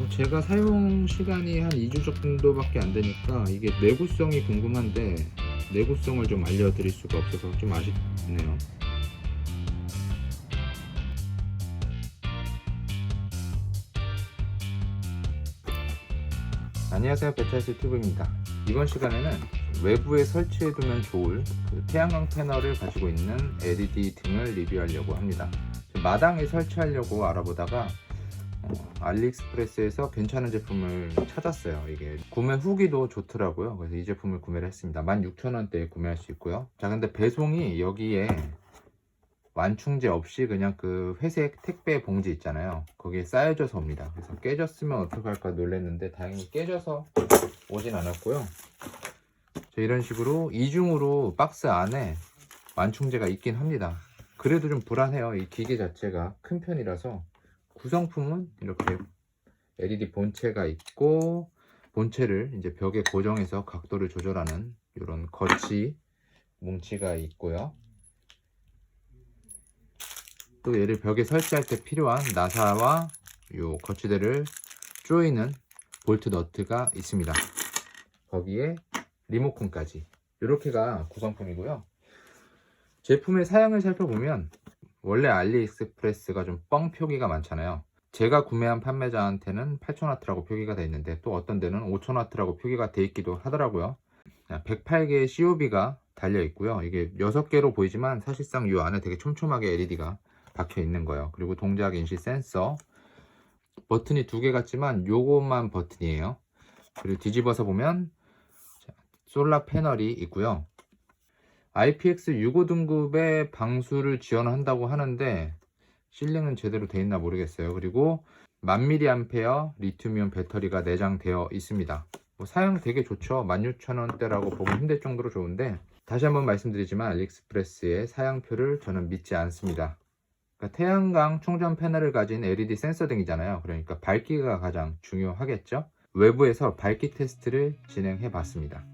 제가 사용 시간이 한 2주 정도밖에 안 되니까 이게 내구성이 궁금한데 내구성을 좀 알려드릴 수가 없어서 좀 아쉽네요. 안녕하세요, 배철수 튜브입니다. 이번 시간에는 외부에 설치해두면 좋을 태양광 패널을 가지고 있는 LED 등을 리뷰하려고 합니다. 마당에 설치하려고 알아보다가 알리익스프레스에서 괜찮은 제품을 찾았어요. 이게 구매 후기도 좋더라고요. 그래서 이 제품을 구매를 했습니다. 16,000원대에 구매할 수 있고요. 자, 근데 배송이 여기에 완충제 없이 그냥 그 회색 택배 봉지 있잖아요, 거기에 쌓여져서 옵니다. 그래서 깨졌으면 어떡할까 놀랐는데 다행히 깨져서 오진 않았고요. 이런 식으로 이중으로 박스 안에 완충제가 있긴 합니다. 그래도 좀 불안해요. 이 기계 자체가 큰 편이라서. 구성품은 이렇게 LED 본체가 있고, 본체를 이제 벽에 고정해서 각도를 조절하는 이런 거치 뭉치가 있고요. 또 얘를 벽에 설치할 때 필요한 나사와 요 거치대를 조이는 볼트 너트가 있습니다. 거기에 리모컨까지. 이렇게가 구성품이고요. 제품의 사양을 살펴보면 원래 알리익스프레스가 좀 뻥 표기가 많잖아요. 제가 구매한 판매자한테는 8000W라고 표기가 되어 있는데 또 어떤 데는 5000W라고 표기가 되어 있기도 하더라고요. 108개의 COB가 달려 있고요. 이게 6개로 보이지만 사실상 이 안에 되게 촘촘하게 LED가 박혀 있는 거예요. 그리고 동작 인식 센서, 버튼이 2개 같지만 요것만 버튼이에요. 그리고 뒤집어서 보면 솔라 패널이 있고요. IPX65 등급의 방수를 지원한다고 하는데 실링은 제대로 돼 있나 모르겠어요. 그리고 1000mAh 리튬이온 배터리가 내장되어 있습니다. 사양 되게 좋죠. 16,000원대라고 보면 힘들 정도로 좋은데, 다시 한번 말씀드리지만 알리익스프레스의 사양표를 저는 믿지 않습니다. 그러니까 태양광 충전 패널을 가진 LED 센서 등이잖아요. 그러니까 밝기가 가장 중요하겠죠. 외부에서 밝기 테스트를 진행해 봤습니다.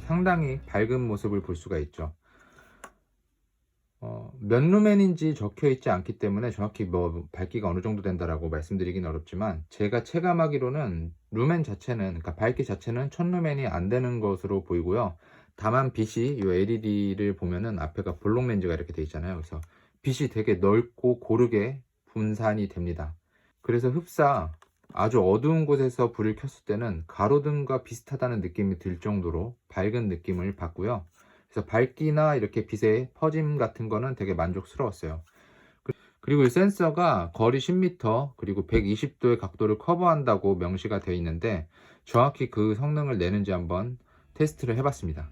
상당히 밝은 모습을 볼 수가 있죠. 몇 루멘인지 적혀 있지 않기 때문에 정확히 뭐 밝기가 어느 정도 된다라고 말씀드리긴 어렵지만, 제가 체감하기로는 루멘 자체는, 그러니까 밝기 자체는 1000루멘이 안 되는 것으로 보이고요. 다만 빛이 이 LED를 보면은 앞에가 볼록 렌즈가 이렇게 돼 있잖아요. 그래서 빛이 되게 넓고 고르게 분산이 됩니다. 그래서 흡사 아주 어두운 곳에서 불을 켰을 때는 가로등과 비슷하다는 느낌이 들 정도로 밝은 느낌을 받고요. 그래서 밝기나 이렇게 빛의 퍼짐 같은 거는 되게 만족스러웠어요. 그리고 이 센서가 거리 10m 그리고 120도의 각도를 커버한다고 명시가 되어 있는데, 정확히 그 성능을 내는지 한번 테스트를 해봤습니다.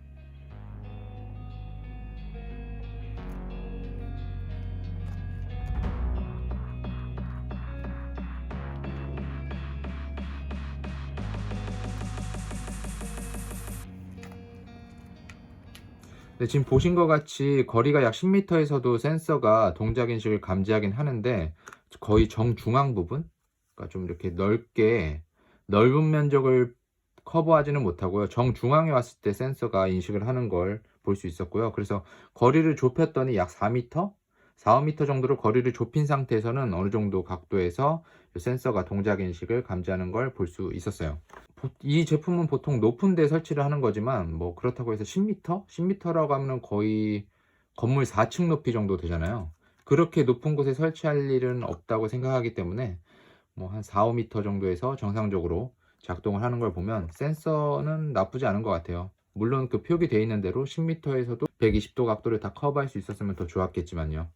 네, 지금 보신 것 같이 거리가 약 10m에서도 센서가 동작 인식을 감지하긴 하는데, 거의 정중앙 부분, 그러니까 좀 이렇게 넓은 면적을 커버하지는 못하고요. 정중앙에 왔을 때 센서가 인식을 하는 걸 볼 수 있었고요. 그래서 거리를 좁혔더니 약 4m? 4, 5m 정도로 거리를 좁힌 상태에서는 어느 정도 각도에서 센서가 동작 인식을 감지하는 걸 볼 수 있었어요. 이 제품은 보통 높은 데 설치를 하는 거지만, 뭐 그렇다고 해서 10m? 10m라고 하면 거의 건물 4층 높이 정도 되잖아요. 그렇게 높은 곳에 설치할 일은 없다고 생각하기 때문에 뭐 한 4, 5m 정도에서 정상적으로 작동을 하는 걸 보면 센서는 나쁘지 않은 것 같아요. 물론 그 표기되어 있는 대로 10m에서도 120도 각도를 다 커버할 수 있었으면 더 좋았겠지만요.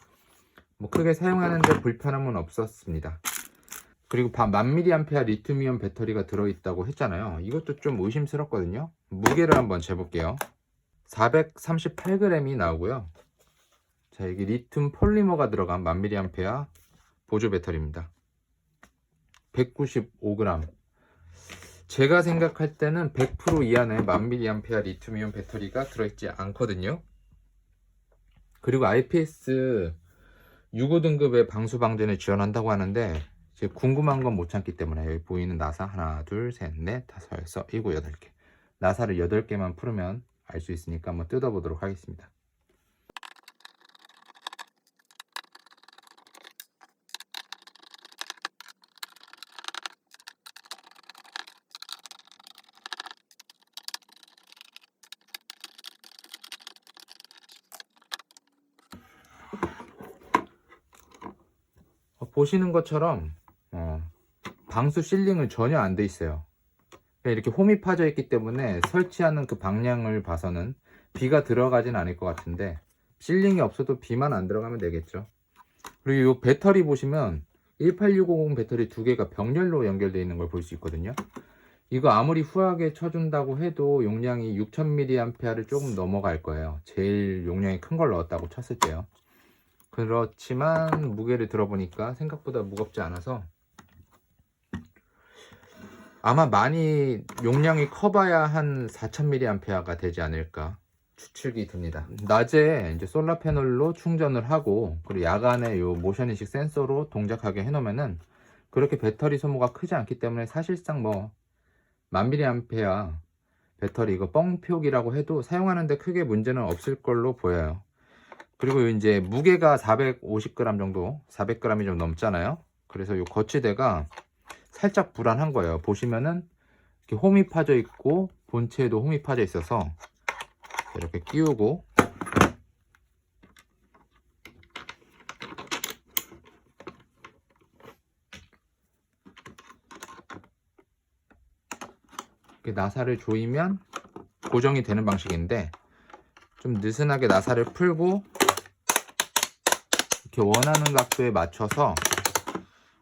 뭐 크게 사용하는 데 불편함은 없었습니다. 그리고 1000mAh 리튬이온 배터리가 들어있다고 했잖아요. 이것도 좀 의심스럽거든요. 무게를 한번 재볼게요. 438g이 나오고요. 자, 이게 리튬 폴리머가 들어간 1000mAh 보조 배터리입니다. 195g. 제가 생각할 때는 100% 이하의 1000mAh 리튬이온 배터리가 들어있지 않거든요. 그리고 IPS 6호 등급의 방수 방전을 지원한다고 하는데 제가 궁금한 건 못 참기 때문에 여기 보이는 나사 하나, 둘, 셋, 넷, 다섯, 여섯, 일곱, 8개. 나사를 8개만 풀으면 알 수 있으니까 한번 뜯어보도록 하겠습니다. 보시는 것처럼 방수 실링은 전혀 안 돼 있어요. 이렇게 홈이 파져 있기 때문에 설치하는 그 방향을 봐서는 비가 들어가진 않을 것 같은데 실링이 없어도 비만 안 들어가면 되겠죠. 그리고 이 배터리 보시면 18650 배터리 2개가 병렬로 연결되어 있는 걸 볼 수 있거든요. 이거 아무리 후하게 쳐준다고 해도 용량이 6000mAh를 조금 넘어갈 거예요. 제일 용량이 큰 걸 넣었다고 쳤을 때요. 그렇지만 무게를 들어보니까 생각보다 무겁지 않아서 아마 많이 용량이 커봐야 한 4000mAh가 되지 않을까 추측이 듭니다. 낮에 이제 솔라 패널로 충전을 하고 그리고 야간에 요 모션인식 센서로 동작하게 해놓으면은 그렇게 배터리 소모가 크지 않기 때문에 사실상 뭐 1000mAh 배터리 이거 뻥표기라고 해도 사용하는데 크게 문제는 없을 걸로 보여요. 그리고 이제 무게가 450g 정도, 400g이 좀 넘잖아요. 그래서 이 거치대가 살짝 불안한 거예요. 보시면은 이렇게 홈이 파져 있고 본체에도 홈이 파져 있어서 이렇게 끼우고 이렇게 나사를 조이면 고정이 되는 방식인데 좀 느슨하게 나사를 풀고 이렇게 원하는 각도에 맞춰서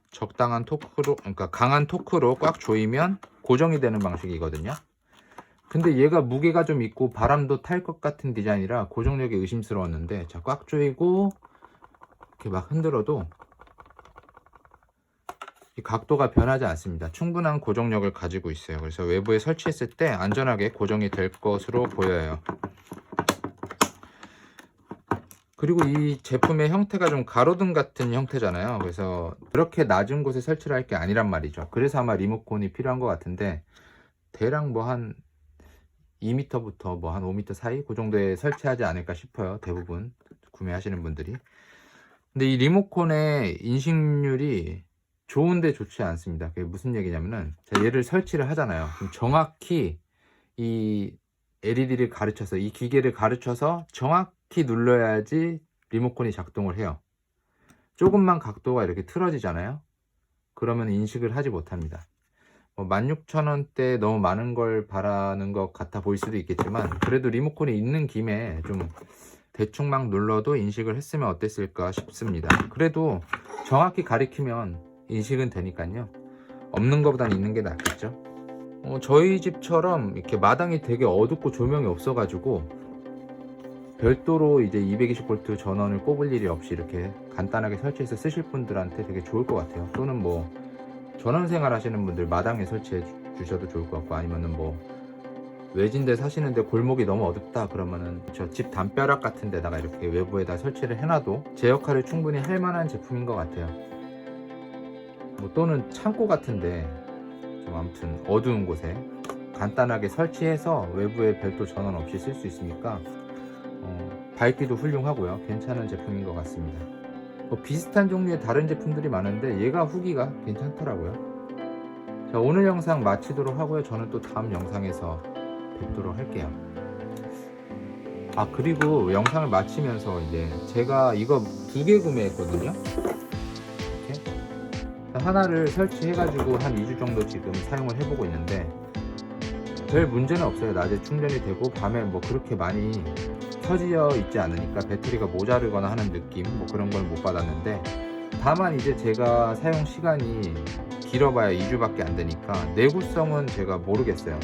적당한 토크로, 그러니까 강한 토크로 꽉 조이면 고정이 되는 방식이거든요. 근데 얘가 무게가 좀 있고 바람도 탈 것 같은 디자인이라 고정력이 의심스러웠는데 자, 꽉 조이고 이렇게 막 흔들어도 이 각도가 변하지 않습니다. 충분한 고정력을 가지고 있어요. 그래서 외부에 설치했을 때 안전하게 고정이 될 것으로 보여요. 그리고 이 제품의 형태가 좀 가로등 같은 형태잖아요. 그래서 그렇게 낮은 곳에 설치를 할 게 아니란 말이죠. 그래서 아마 리모컨이 필요한 것 같은데 대략 뭐 한 2m부터 뭐 한 5m 사이 그 정도에 설치하지 않을까 싶어요. 대부분 구매하시는 분들이. 근데 이 리모컨의 인식률이 좋은데 좋지 않습니다. 그게 무슨 얘기냐면은 자, 얘를 설치를 하잖아요. 그럼 정확히 이 LED를 가르쳐서 이 기계를 가르쳐서 정확히 눌러야지 리모컨이 작동을 해요. 조금만 각도가 이렇게 틀어지잖아요. 그러면 인식을 하지 못합니다. 16,000원대 너무 많은 걸 바라는 것 같아 보일 수도 있겠지만 그래도 리모컨이 있는 김에 좀 대충 막 눌러도 인식을 했으면 어땠을까 싶습니다. 그래도 정확히 가리키면 인식은 되니까요. 없는 것보단 있는 게 낫겠죠. 저희 집처럼 이렇게 마당이 되게 어둡고 조명이 없어가지고 별도로 이제 220V 전원을 꼽을 일이 없이 이렇게 간단하게 설치해서 쓰실 분들한테 되게 좋을 것 같아요. 또는 뭐 전원생활 하시는 분들 마당에 설치해 주셔도 좋을 것 같고 아니면은 뭐 외진데 사시는데 골목이 너무 어둡다 그러면은 저 집 담벼락 같은 데다가 이렇게 외부에다 설치를 해놔도 제 역할을 충분히 할 만한 제품인 것 같아요. 뭐 또는 창고 같은데 좀 아무튼 어두운 곳에 간단하게 설치해서 외부에 별도 전원 없이 쓸 수 있으니까 밝기도 훌륭하고요. 괜찮은 제품인 것 같습니다. 비슷한 종류의 다른 제품들이 많은데 얘가 후기가 괜찮더라고요. 자, 오늘 영상 마치도록 하고요. 저는 또 다음 영상에서 뵙도록 할게요. 그리고 영상을 마치면서 이제 제가 이거 2개 구매했거든요. 이렇게 하나를 설치해가지고 한 2주 정도 지금 사용을 해보고 있는데 별 문제는 없어요. 낮에 충전이 되고 밤에 뭐 그렇게 많이 켜져 있지 않으니까 배터리가 모자르거나 하는 느낌 뭐 그런 걸 못 받았는데 다만 이제 제가 사용 시간이 길어봐야 2주밖에 안 되니까 내구성은 제가 모르겠어요.